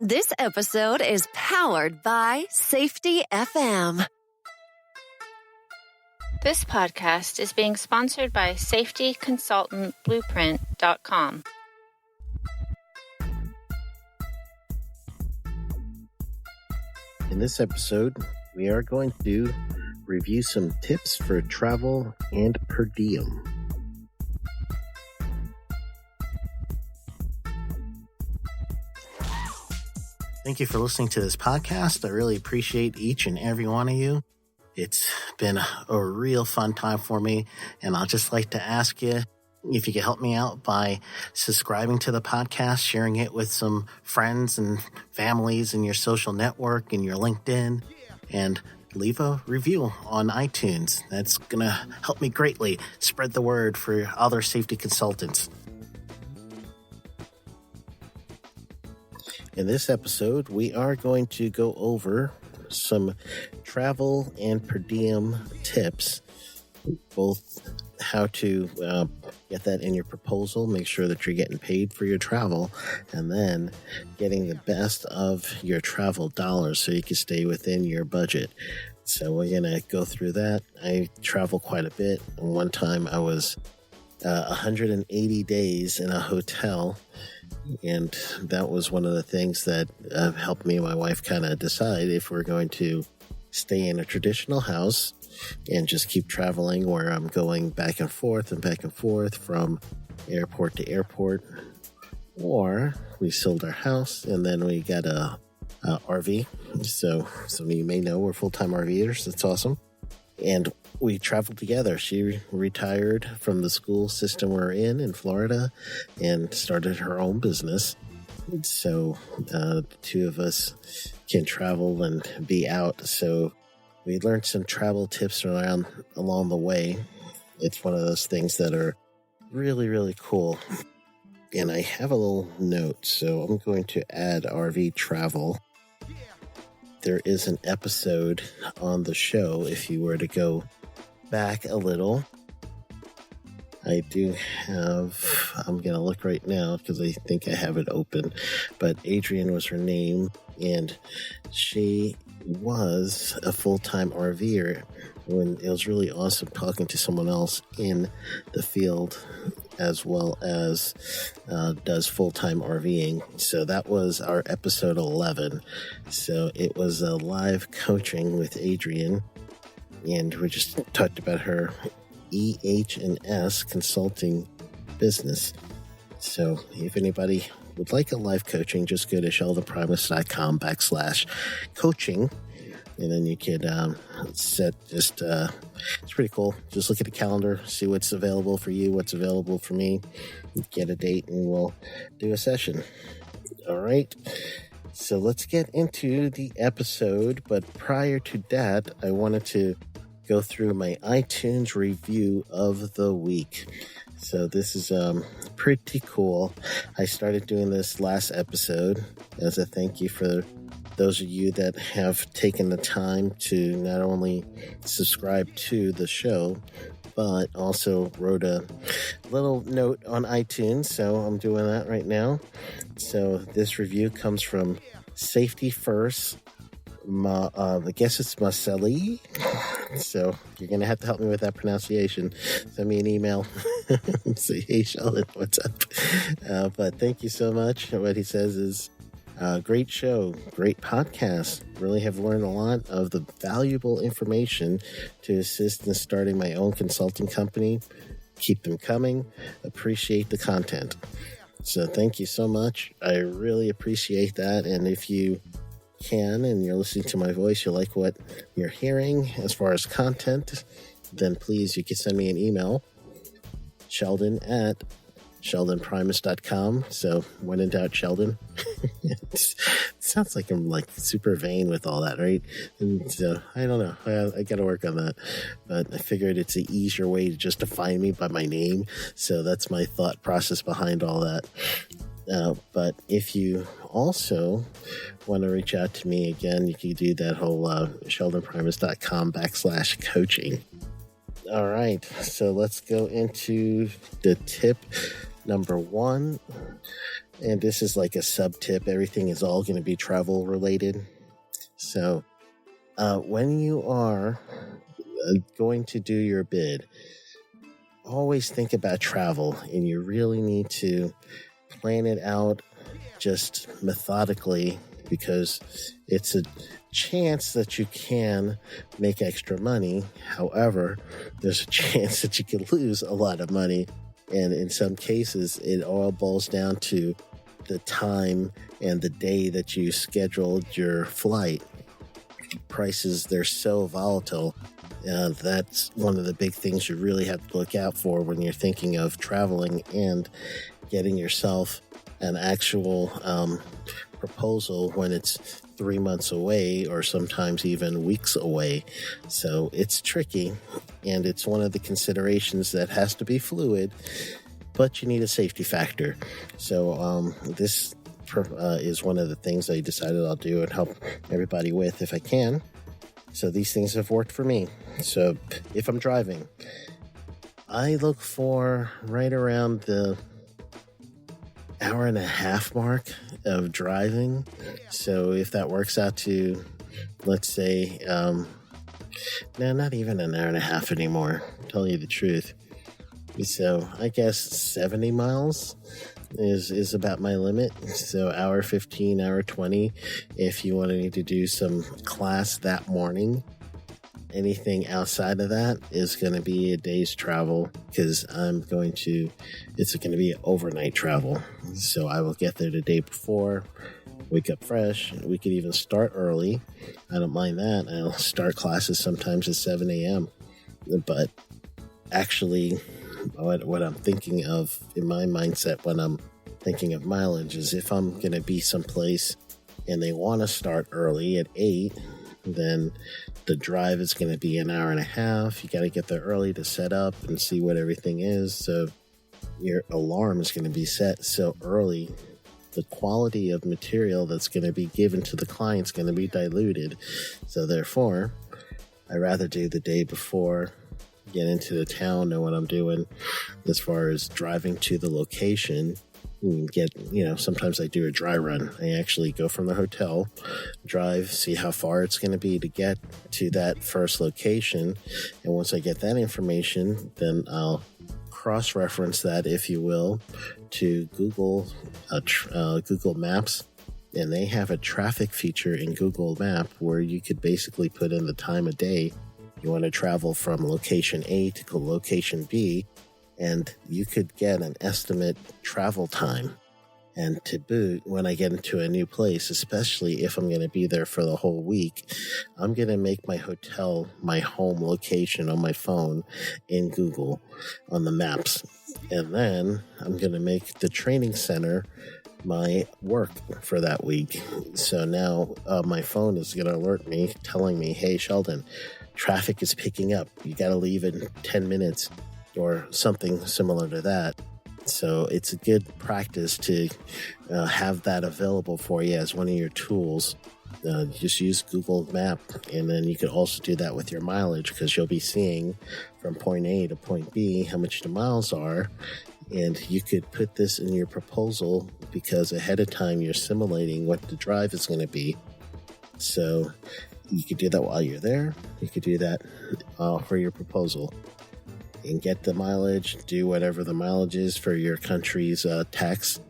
This episode is powered by Safety FM. This podcast is being sponsored by safetyconsultantblueprint.com. In this episode, we are going to review some tips for travel and per diem. Thank you for listening to this podcast. I really appreciate each and every one of you. It's been a real fun time for me, and I'll just like to ask you if you could help me out by subscribing to the podcast, sharing it with some friends and families in your social network and your LinkedIn, and leave a review on iTunes. That's going to help me greatly spread the word for other safety consultants. In this episode, we are going to go over some travel and per diem tips, both how to get that in your proposal, make sure that you're getting paid for your travel, and then getting the best of your travel dollars so you can stay within your budget. So we're going to go through that. I travel quite a bit. One time I was 180 days in a hotel, and that was one of the things that helped me and my wife kind of decide if we're going to stay in a traditional house and just keep traveling where I'm going back and forth from airport to airport, or we sold our house and then we got a RV. So some of you may know we're full-time RVers. That's awesome. And we traveled together. She retired from the school system we're in Florida and started her own business. So the two of us can travel and be out. So we learned some travel tips along the way. It's one of those things that are really, really cool. And I have a little note, so I'm going to add RV travel. There is an episode on the show if you were to go back a little. I do have, I'm going to look right now because I think I have it open, but Adrienne was her name, and she was a full-time RVer when it was really awesome talking to someone else in the field as well as does full-time RVing. So that was our episode 11. So it was a live coaching with Adrienne, and we just talked about her EH&S consulting business. So if anybody would like a live coaching, just go to sheldonprimus.com/coaching. And then you could set it's pretty cool. Just look at the calendar, see what's available for you, what's available for me, get a date, and we'll do a session. All right. So let's get into the episode. But prior to that, I wanted to go through my iTunes review of the week. So this is pretty cool. I started doing this last episode as a thank you for those of you that have taken the time to not only subscribe to the show, but also wrote a little note on iTunes. So I'm doing that right now. So this review comes from Safety First. I guess it's Marcelli. So you're going to have to help me with that pronunciation. Send me an email. Say, hey, Sheldon, what's up? But thank you so much. What he says is, great show, great podcast. Really have learned a lot of the valuable information to assist in starting my own consulting company. Keep them coming. Appreciate the content. So thank you so much. I really appreciate that. And if you can and you're listening to my voice, you like what you're hearing as far as content, then please, you can send me an email, sheldon@sheldonprimus.com. So when in doubt, Sheldon. It sounds like I'm like super vain with all that, right? And so I don't know. I got to work on that. But I figured it's an easier way to just define me by my name. So that's my thought process behind all that. But if you also want to reach out to me again, you can do that whole sheldonprimus.com/coaching. All right, so let's go into the tip number one. and this is like a sub tip, everything is all going to be travel related. So when you are going to do your bid, always think about travel, and you really need to plan it out just methodically, because it's a chance that you can make extra money. However, there's a chance that you can lose a lot of money. And in some cases, it all boils down to the time and the day that you scheduled your flight. Prices, they're so volatile. That's one of the big things you really have to look out for when you're thinking of traveling and getting yourself an actual proposal when it's 3 months away, or sometimes even weeks away. So it's tricky, and it's one of the considerations that has to be fluid, but you need a safety factor. So this is one of the things I decided I'll do and help everybody with if I can. So these things have worked for me. So if I'm driving, I look for right around the hour and a half mark of driving. So if that works out to, let's say, no, not even an hour and a half anymore, tell you the truth. So I guess 70 miles is about my limit. So hour 15, hour 20, if you wanted to do some class that morning. Anything outside of that is going to be a day's travel, because it's going to be overnight travel. So I will get there the day before, wake up fresh. We could even start early. I don't mind that. I'll start classes sometimes at 7 a.m. But actually, what I'm thinking of in my mindset when I'm thinking of mileage is, if I'm going to be someplace and they want to start early at 8, then the drive is going to be an hour and a half. You got to get there early to set up and see what everything is. So your alarm is going to be set so early. The quality of material that's going to be given to the client is going to be diluted. So therefore, I rather do the day before, get into the town, know what I'm doing as far as driving to the location. Get, sometimes I do a dry run. I actually go from the hotel, drive, see how far it's going to be to get to that first location. And once I get that information, then I'll cross-reference that, if you will, to Google Maps. And they have a traffic feature in Google Map where you could basically put in the time of day you want to travel from location A to location B, and you could get an estimate travel time. And to boot, when I get into a new place, especially if I'm going to be there for the whole week, I'm going to make my hotel my home location on my phone in Google on the maps. And then I'm going to make the training center my work for that week. So now my phone is going to alert me, telling me, hey, Sheldon, traffic is picking up. You got to leave in 10 minutes or something similar to that. So it's a good practice to have that available for you as one of your tools. Just use Google Map, and then you can also do that with your mileage, because you'll be seeing from point A to point B how much the miles are. And you could put this in your proposal, because ahead of time you're simulating what the drive is going to be. So you could do that while you're there. You could do that for your proposal and get the mileage, do whatever the mileage is for your country's tax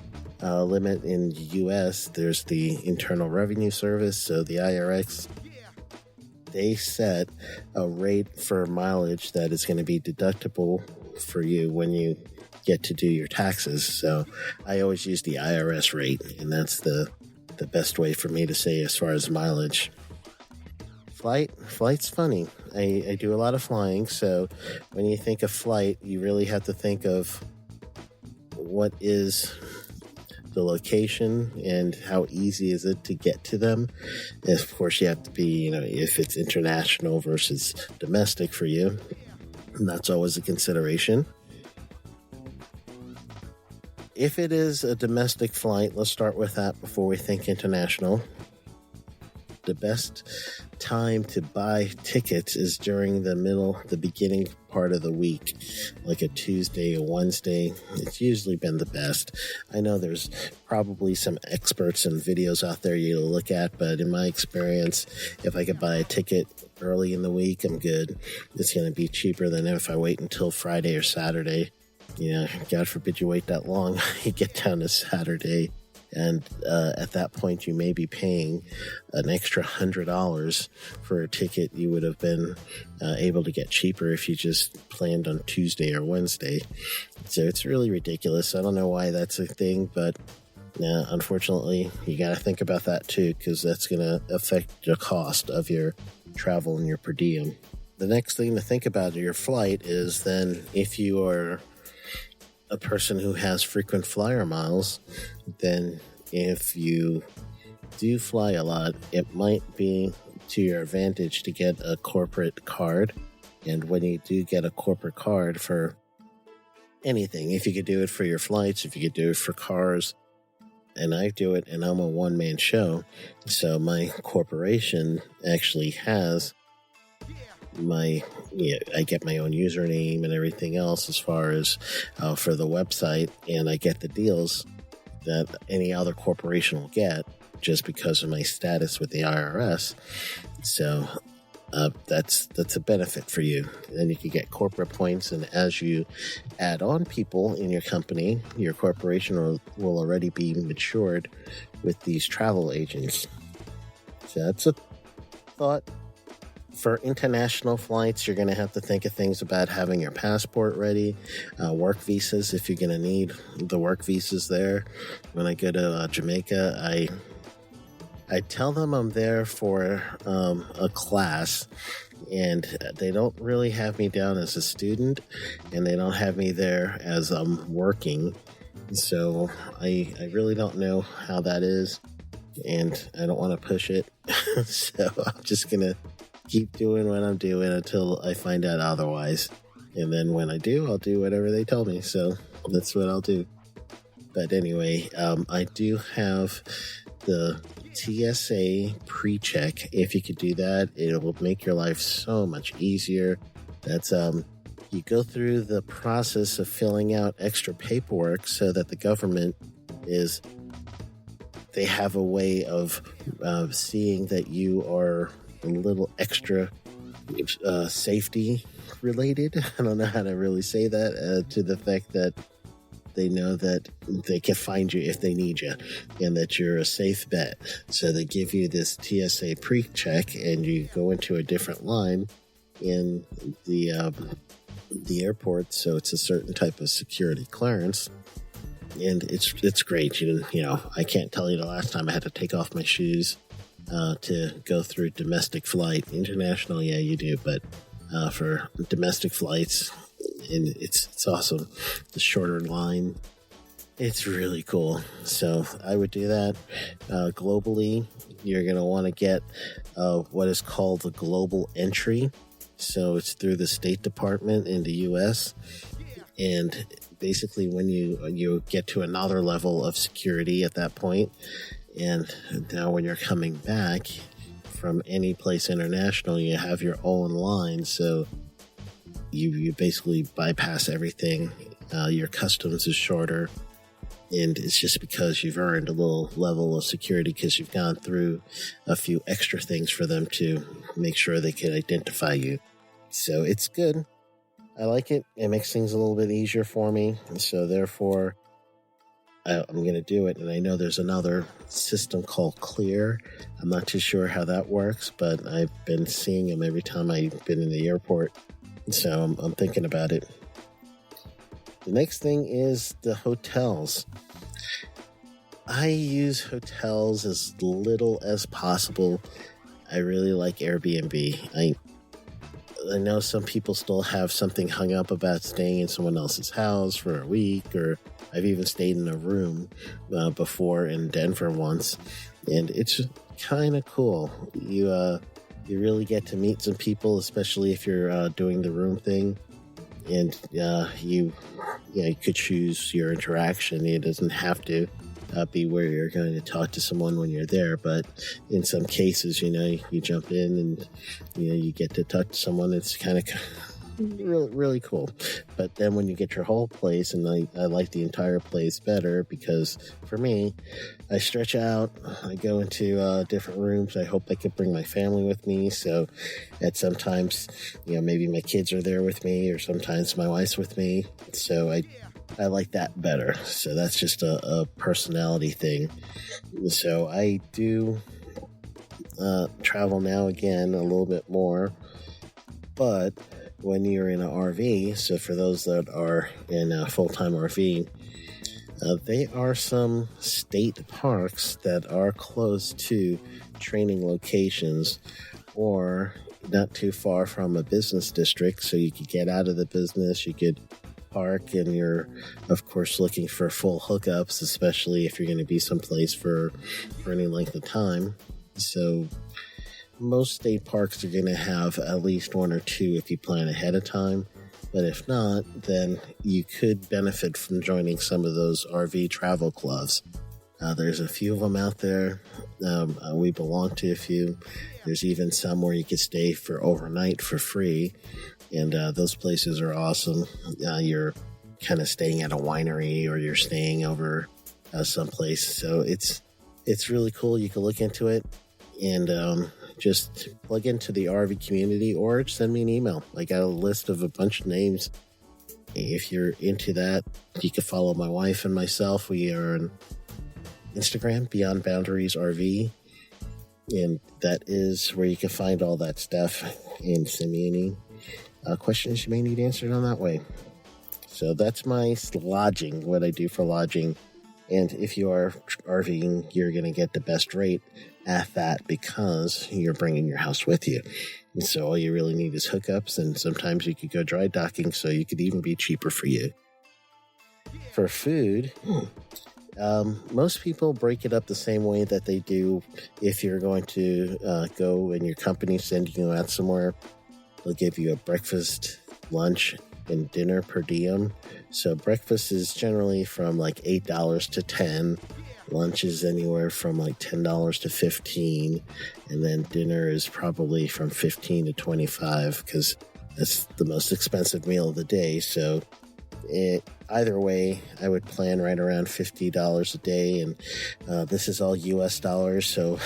limit. In the U.S., there's the Internal Revenue Service, so the IRS. They set a rate for mileage that is going to be deductible for you when you get to do your taxes. So I always use the IRS rate, and that's the best way for me to say as far as mileage. Flight's funny. I do a lot of flying, so when you think of flight, you really have to think of what is the location and how easy is it to get to them. And of course, you have to be, if it's international versus domestic for you, and that's always a consideration. If it is a domestic flight, let's start with that before we think international. the best time to buy tickets is during the beginning part of the week, like a Tuesday or Wednesday. It's usually been the best. I know there's probably some experts and videos out there you look at, but in my experience, if I could buy a ticket early in the week, I'm good. It's going to be cheaper than if I wait until Friday or Saturday. God forbid you wait that long, you get down to Saturday. And at that point, you may be paying an extra $100 for a ticket you would have been able to get cheaper if you just planned on Tuesday or Wednesday. So it's really ridiculous. I don't know why that's a thing, but unfortunately, you got to think about that too, because that's going to affect the cost of your travel and your per diem. The next thing to think about your flight is then if you are a person who has frequent flyer miles, then if you do fly a lot, it might be to your advantage to get a corporate card. And when you do get a corporate card for anything, if you could do it for your flights, if you could do it for cars, and I do it, and I'm a one-man show, so my corporation actually has I get my own username and everything else as far as for the website, and I get the deals that any other corporation will get just because of my status with the IRS. So that's a benefit for you. Then you can get corporate points, and as you add on people in your company, your corporation will already be matured with these travel agents. So that's a thought. For international flights, you're going to have to think of things about having your passport ready, work visas, if you're going to need the work visas there. When I go to Jamaica, I tell them I'm there for a class, and they don't really have me down as a student, and they don't have me there as I'm working. So I really don't know how that is, and I don't want to push it. So I'm just going to keep doing what I'm doing until I find out otherwise. And then when I do, I'll do whatever they tell me. So that's what I'll do. But anyway, I do have the TSA pre-check. If you could do that, it will make your life so much easier. That's you go through the process of filling out extra paperwork so that the government they have a way of seeing that you are a little extra safety related. I don't know how to really say that, to the fact that they know that they can find you if they need you and that you're a safe bet. So they give you this TSA pre-check, and you go into a different line in the airport. So it's a certain type of security clearance. And it's great. I can't tell you the last time I had to take off my shoes to go through domestic flight. International, yeah, you do, but for domestic flights, and it's awesome. The shorter line, it's really cool. So I would do that. Globally, you're going to want to get what is called the global entry. So it's through the State Department in the U.S., and basically when you get to another level of security at that point. And now when you're coming back from any place international, you have your own line. So you basically bypass everything. Your customs is shorter. And it's just because you've earned a little level of security because you've gone through a few extra things for them to make sure they can identify you. So it's good. I like it. It makes things a little bit easier for me. And so therefore, I'm going to do it. And I know there's another system called Clear. I'm not too sure how that works, but I've been seeing them every time I've been in the airport. So I'm thinking about it. The next thing is the hotels. I use hotels as little as possible. I really like Airbnb. I know some people still have something hung up about staying in someone else's house for a week, or I've even stayed in a room before in Denver once, and it's kind of cool. You really get to meet some people, especially if you're doing the room thing, and you could choose your interaction. It doesn't have to be where you're going to talk to someone when you're there. But in some cases, you jump in and, you get to talk to someone. It's kind of really, really cool. But then when you get your whole place, and I like the entire place better because for me, I stretch out, I go into different rooms. I hope I could bring my family with me. So at sometimes, maybe my kids are there with me, or sometimes my wife's with me. So I like that better. So that's just a personality thing. So I do travel now again a little bit more, but when you're in an RV, so for those that are in a full-time RV, there are some state parks that are close to training locations or not too far from a business district, so you could get out of the business, you could park, and you're, of course, looking for full hookups, especially if you're going to be someplace for any length of time. So most state parks are going to have at least one or two if you plan ahead of time. But if not, then you could benefit from joining some of those RV travel clubs. There's a few of them out there. We belong to a few. There's even some where you could stay for overnight for free. And those places are awesome. You're kind of staying at a winery, or you're staying over someplace. So it's really cool. You can look into it and just plug into the RV community, or send me an email. I got a list of a bunch of names. If you're into that, you can follow my wife and myself. We are on Instagram, Beyond Boundaries RV, and that is where you can find all that stuff and send me any questions you may need answered on that way. So that's my lodging, what I do for lodging. And if you are RVing, you're going to get the best rate at that because you're bringing your house with you. And so all you really need is hookups, and sometimes you could go dry docking, so you could even be cheaper for you. For food, most people break it up the same way that they do if you're going to go and your company sending you out somewhere. They'll give you a breakfast, lunch, and dinner per diem. So breakfast is generally from like $8 to $10. Lunch is anywhere from like $10 to $15. And then dinner is probably from $15 to $25 because that's the most expensive meal of the day. So either way, I would plan right around $50 a day. And this is all US dollars, so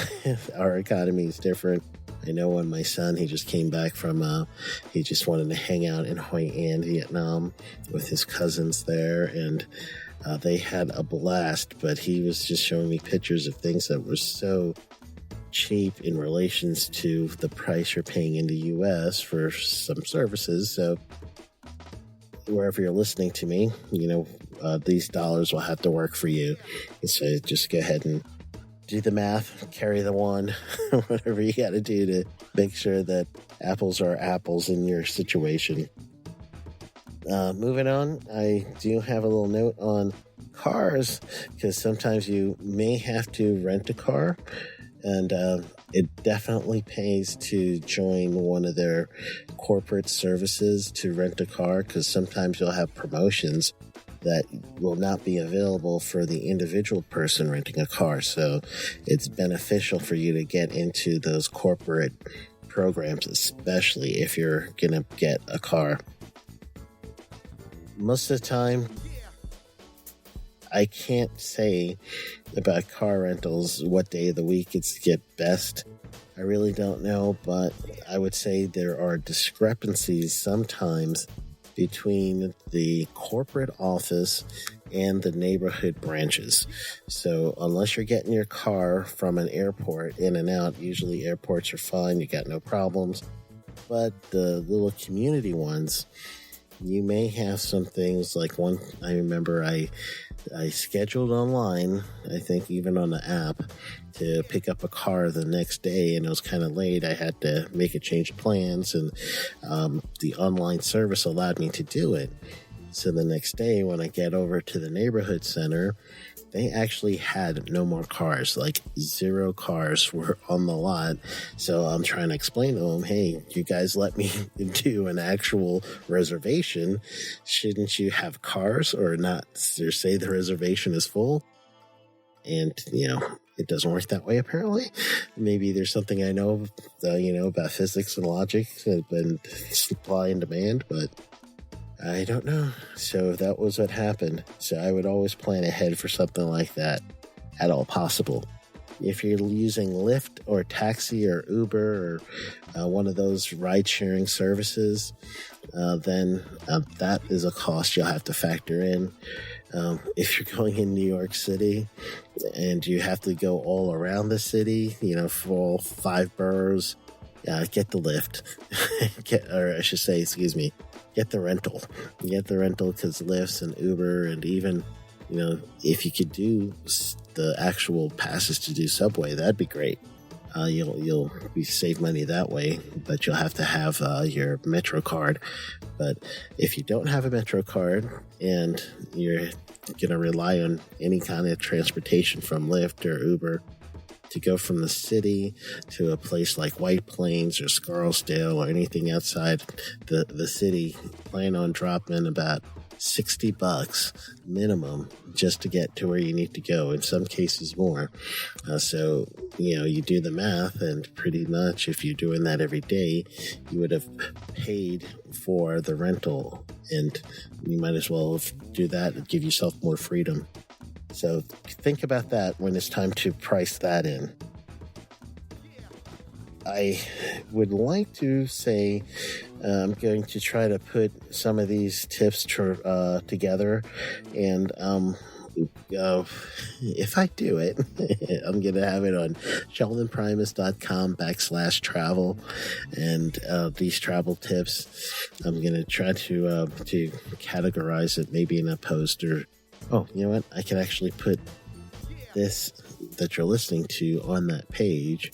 our economy is different. I know when my son, he just came back from, he just wanted to hang out in Hoi An, Vietnam with his cousins there, and they had a blast, but he was just showing me pictures of things that were so cheap in relations to the price you're paying in the U.S. for some services. So wherever you're listening to me, these dollars will have to work for you. And so just go ahead and do the math, carry the one, whatever you got to do to make sure that apples are apples in your situation. Moving on, I do have a little note on cars, because sometimes you may have to rent a car, and it definitely pays to join one of their corporate services to rent a car, because sometimes you'll have promotions that will not be available for the individual person renting a car. So it's beneficial for you to get into those corporate programs, especially if you're going to get a car. Most of the time, I can't say about car rentals what day of the week it's get best. I really don't know, but I would say there are discrepancies sometimes between the corporate office and the neighborhood branches. So unless you're getting your car from an airport in and out, usually airports are fine, you got no problems. But the little community ones, you may have some things like one. I remember I scheduled online, I think even on the app, to pick up a car the next day, and it was kind of late. I had to make a change of plans, and the online service allowed me to do it. So the next day when I get over to the neighborhood center, they actually had no more cars, like 0 cars were on the lot. So I'm trying to explain to them, hey, you guys let me do an actual reservation. Shouldn't you have cars or not, or say the reservation is full? And, it doesn't work that way, apparently. Maybe there's something I know, about physics and logic and supply and demand, but I don't know. So that was what happened. So I would always plan ahead for something like that at all possible. If you're using Lyft or taxi or Uber or one of those ride-sharing services, then that is a cost you'll have to factor in. If you're going in New York City and you have to go all around the city, for all 5 boroughs, get the Lyft. Get the rental. Get the rental because Lyfts and Uber and even, if you could do the actual passes to do subway, that'd be great. You'll save money that way, but you'll have to have your Metro card. But if you don't have a Metro card and you're going to rely on any kind of transportation from Lyft or Uber to go from the city to a place like White Plains or Scarsdale or anything outside the city, plan on dropping about $60 minimum just to get to where you need to go, in some cases more. So, you do the math, and pretty much if you're doing that every day, you would have paid for the rental, and you might as well do that and give yourself more freedom. So think about that when it's time to price that in. I would like to say I'm going to try to put some of these tips together, and if I do it, I'm going to have it on sheldonprimus.com/travel, and these travel tips, I'm going to try to categorize it maybe in a post, or you know what? I can actually put this that you're listening to on that page,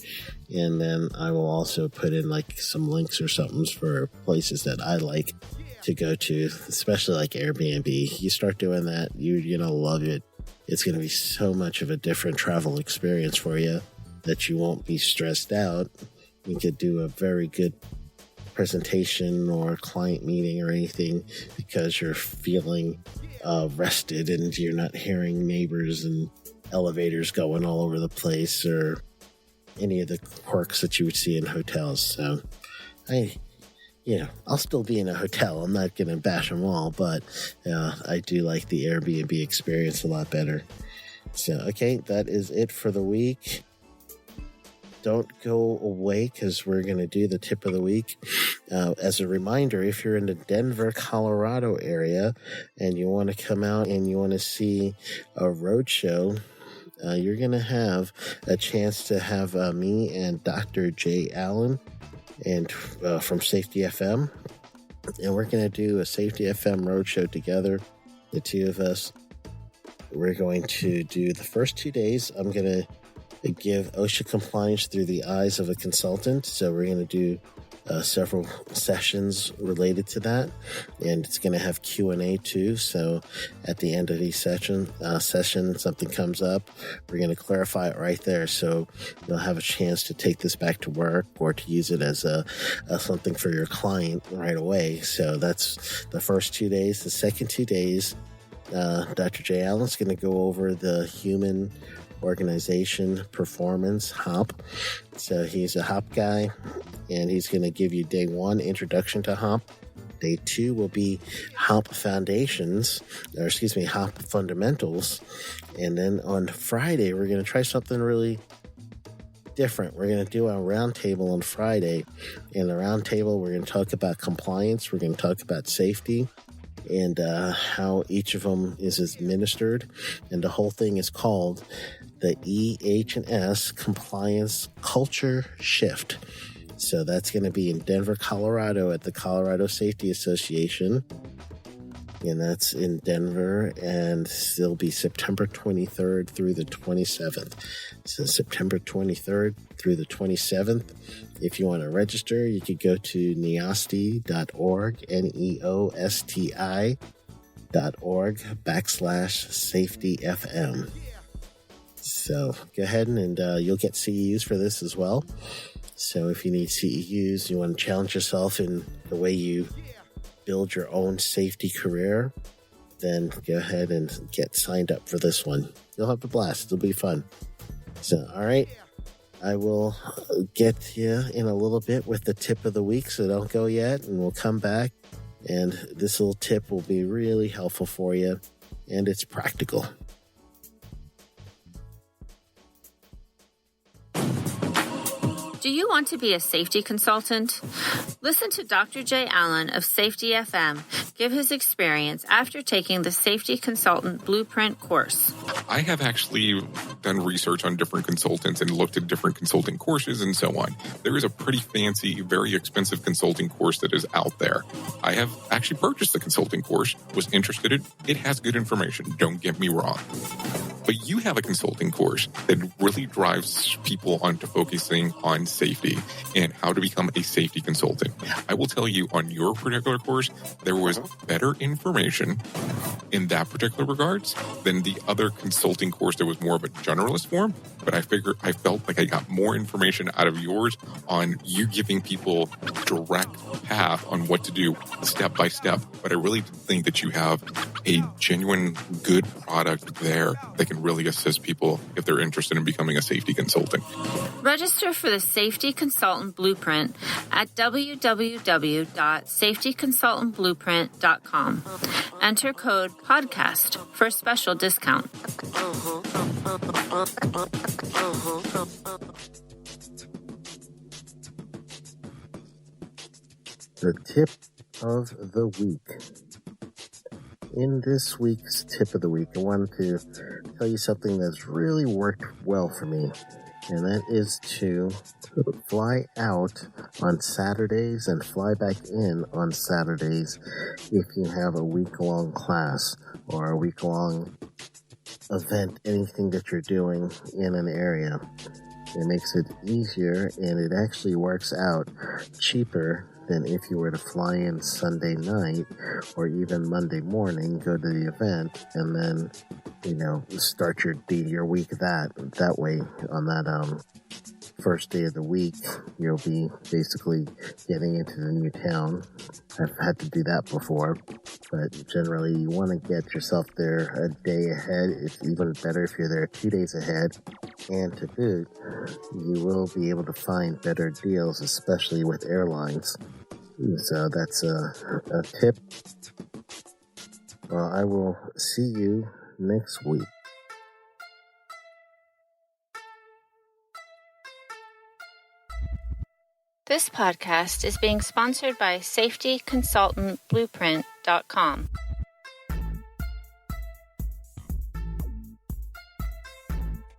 and then I will also put in like some links or something for places that I like to go to, especially like Airbnb. You start doing that, you're gonna love it. It's gonna be so much of a different travel experience for you that you won't be stressed out. You could do a very good presentation or client meeting or anything because you're feeling rested and you're not hearing neighbors and elevators going all over the place or any of the quirks that you would see in hotels. So I'll still be in a hotel. I'm not going to bash them all, but I do like the Airbnb experience a lot better. So, okay, that is it for the week. Don't go away because we're going to do the tip of the week. As a reminder, if you're in the Denver, Colorado area and you want to come out and you want to see a road show, you're going to have a chance to have me and Dr. Jay Allen and from Safety FM. And we're going to do a Safety FM roadshow together, the two of us. We're going to do the first 2 days. I'm going to give OSHA compliance through the eyes of a consultant. So we're going to do several sessions related to that, and it's going to have Q&A too. So at the end of each session something comes up, we're going to clarify it right there, so you'll have a chance to take this back to work or to use it as a something for your client right away. So that's the first 2 days. The second 2 days, Dr. J. Allen's going to go over the human organization performance, HOP. So he's a HOP guy, and he's going to give you day 1 introduction to HOP. Day 2 will be HOP fundamentals. And then on Friday, we're going to try something really different. We're going to do a roundtable on Friday. In the roundtable, we're going to talk about compliance. We're going to talk about safety and how each of them is administered. And the whole thing is called the EH&S Compliance Culture Shift. So that's going to be in Denver, Colorado at the Colorado Safety Association. And that's in Denver, and it'll be September 23rd through the 27th. So September 23rd through the 27th. If you want to register, you could go to neosti.org, neosti.org/safetyfm. So go ahead and you'll get CEUs for this as well. So if you need CEUs, you want to challenge yourself in the way you build your own safety career, then go ahead and get signed up for this one. You'll have a blast. It'll be fun. So, all right. I will get you in a little bit with the tip of the week, so don't go yet, and we'll come back. And this little tip will be really helpful for you, and it's practical. Do you want to be a safety consultant? Listen to Dr. Jay Allen of Safety FM give his experience after taking the Safety Consultant Blueprint course. I have actually done research on different consultants and looked at different consulting courses and so on. There is a pretty fancy, very expensive consulting course that is out there. I have actually purchased the consulting course, was interested in it. It has good information, don't get me wrong. But you have a consulting course that really drives people onto focusing on safety and how to become a safety consultant. I will tell you, on your particular course, there was better information in that particular regards than the other consulting course that was more of a generalist form. But I felt like I got more information out of yours on you giving people direct path on what to do step by step. But I really think that you have a genuine good product there that can really assist people if they're interested in becoming a safety consultant. Register for the Safety Consultant Blueprint at www.safetyconsultantblueprint.com. Enter code PODCAST for a special discount. The tip of the week. In this week's tip of the week, I wanted to tell you something that's really worked well for me, and that is to fly out on Saturdays and fly back in on Saturdays if you have a week-long class or a week-long event, anything that you're doing in an area. It makes it easier, and it actually works out cheaper than if you were to fly in Sunday night or even Monday morning, go to the event, and then, start your week that way. On that first day of the week, you'll be basically getting into the new town. I've had to do that before, but generally you want to get yourself there a day ahead. It's even better if you're there 2 days ahead. And to boot, you will be able to find better deals, especially with airlines. So that's a tip. Well, I will see you next week. This podcast is being sponsored by safetyconsultantblueprint.com.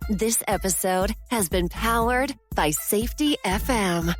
This episode has been powered by Safety FM.